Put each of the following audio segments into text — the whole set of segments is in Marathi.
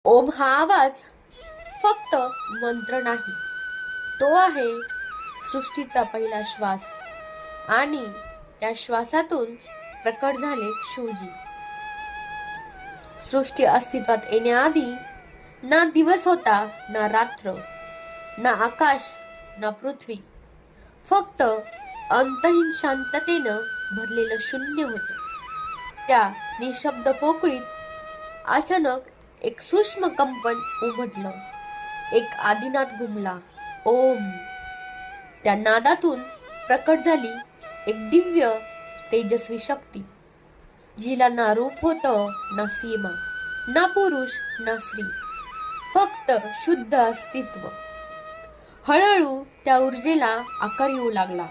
ओम हा आवाज फक्त मंत्र नाही, तो आहे सृष्टीचा पहिला श्वास आणि त्या श्वासातून प्रकट झाले शिवजी. सृष्टी अस्तित्वात येण्याआधी ना दिवस होता, ना रात्र, ना आकाश, ना पृथ्वी. फक्त अंतहीन शांततेनं भरलेलं शून्य होतं. त्या निशब्द पोकळीत अचानक एक सूक्ष्म कंपन उमटलं. एक आदिनाद घुमला. ओम. त्या नादातून प्रकट झाली एक दिव्य तेजस्वी शक्ती, जिला ना रूप होतं, ना सीमा, ना पुरुष, ना स्त्री, फक्त शुद्ध अस्तित्व. हळूहळू त्या ऊर्जेला आकार येऊ लागला.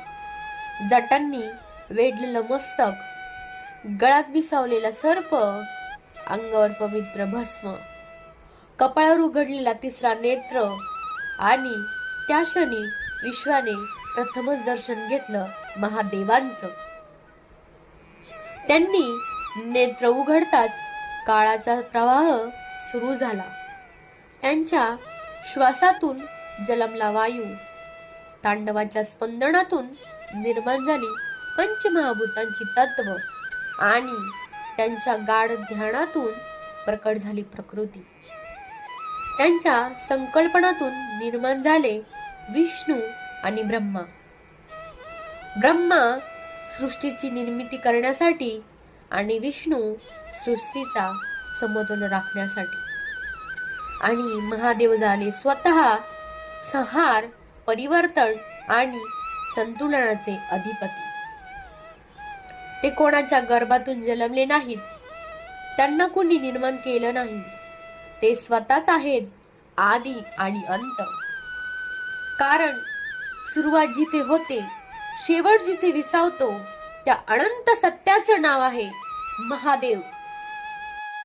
जटांनी वेढलेलं मस्तक, गळ्यात विसावलेला सर्प, अंगावर पवित्र भस्म, कपाळावर उघडलेला तिसरा नेत्र आणि त्या क्षणी विश्वाने प्रथमच दर्शन घेतलं महादेवांचं. त्यांनी नेत्र उघडताच काळाचा प्रवाह सुरू झाला. त्यांच्या श्वासातून जलमला वायू, तांडवाच्या स्पंदनातून निर्माण झाली पंचमहाभूतांची तत्व आणि त्यांच्या गाढ ध्यानातून प्रकट झाली प्रकृती. त्यांच्या संकल्पनातून निर्माण झाले विष्णू आणि ब्रह्मा. ब्रह्मा सृष्टीची निर्मिती करण्यासाठी आणि विष्णू सृष्टीचा समतोल राखण्यासाठी. आणि महादेव झाले स्वतः संहार, परिवर्तन आणि संतुलनाचे अधिपती. ते कोणाच्या गर्भातून जन्मले नाहीत, त्यांना कोणी निर्माण केलं नाही. ते स्वतःच आहेत, आदी आणि अंत. कारण सुरुवात जिथे होते, शेवट जिथे विसावतो, त्या अनंत सत्याचं नाव आहे महादेव.